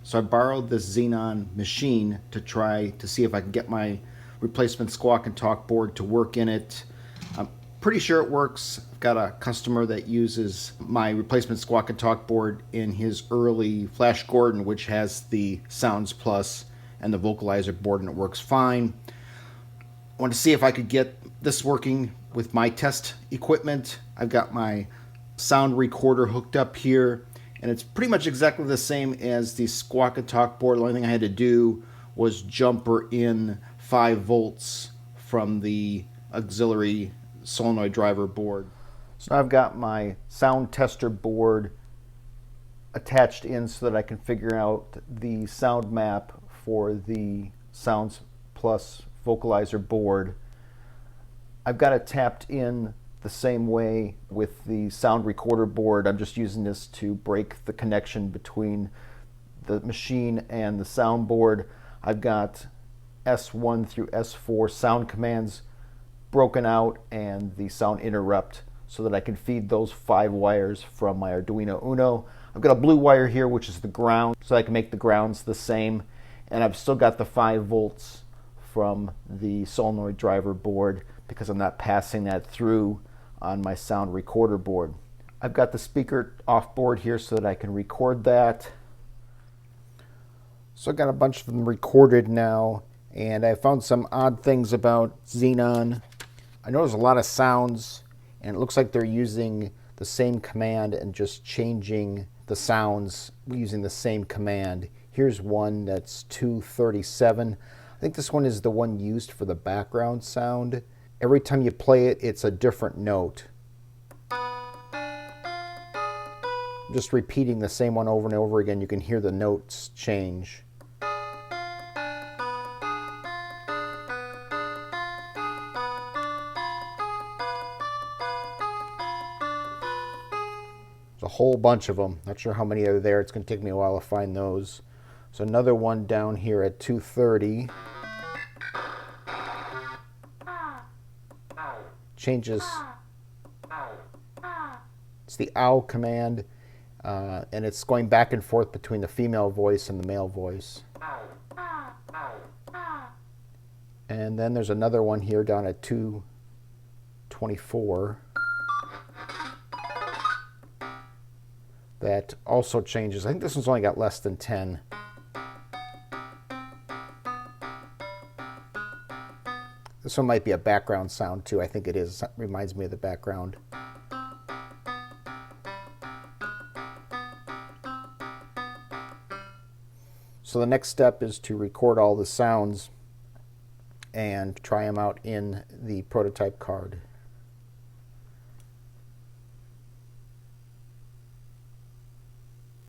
So I borrowed this Xenon machine to try to see if I can get my replacement Squawk and Talk board to work in it. I'm pretty sure it works. I've got a customer that uses my replacement Squawk and Talk board in his early Flash Gordon, which has the Sounds Plus and the Vocalizer board, and it works fine. I wanted to see if I could get this working with my test equipment. I've got my sound recorder hooked up here, and it's pretty much exactly the same as the Squawk and Talk board. The only thing I had to do was jumper in 5 volts from the auxiliary solenoid driver board. So now I've got my sound tester board attached in so that I can figure out the sound map for the Sounds Plus Vocalizer board. I've got it tapped in the same way with the sound recorder board. I'm just using this to break the connection between the machine and the soundboard. I've got S1 through S4 sound commands broken out and the sound interrupt so that I can feed those 5 wires from my Arduino Uno. I've got a blue wire here, which is the ground, so I can make the grounds the same. And I've still got the 5 volts from the solenoid driver board because I'm not passing that through on my sound recorder board. I've got the speaker off board here so that I can record that. So I've got a bunch of them recorded now, and I found some odd things about Xenon. I know there's a lot of sounds, and it looks like they're using the same command and just changing the sounds using the same command. Here's one that's 237. I think this one is the one used for the background sound. Every time you play it, it's a different note. Just repeating the same one over and over again, you can hear the notes change. There's a whole bunch of them. Not sure how many are there. It's going to take me a while to find those. So another one down here at 230. Changes. It's the ow command, and it's going back and forth between the female voice and the male voice. And then there's another one here down at 224 that also changes. I think this one's only got less than 10. This one might be a background sound too. I think it is. It reminds me of the background. So the next step is to record all the sounds and try them out in the prototype card.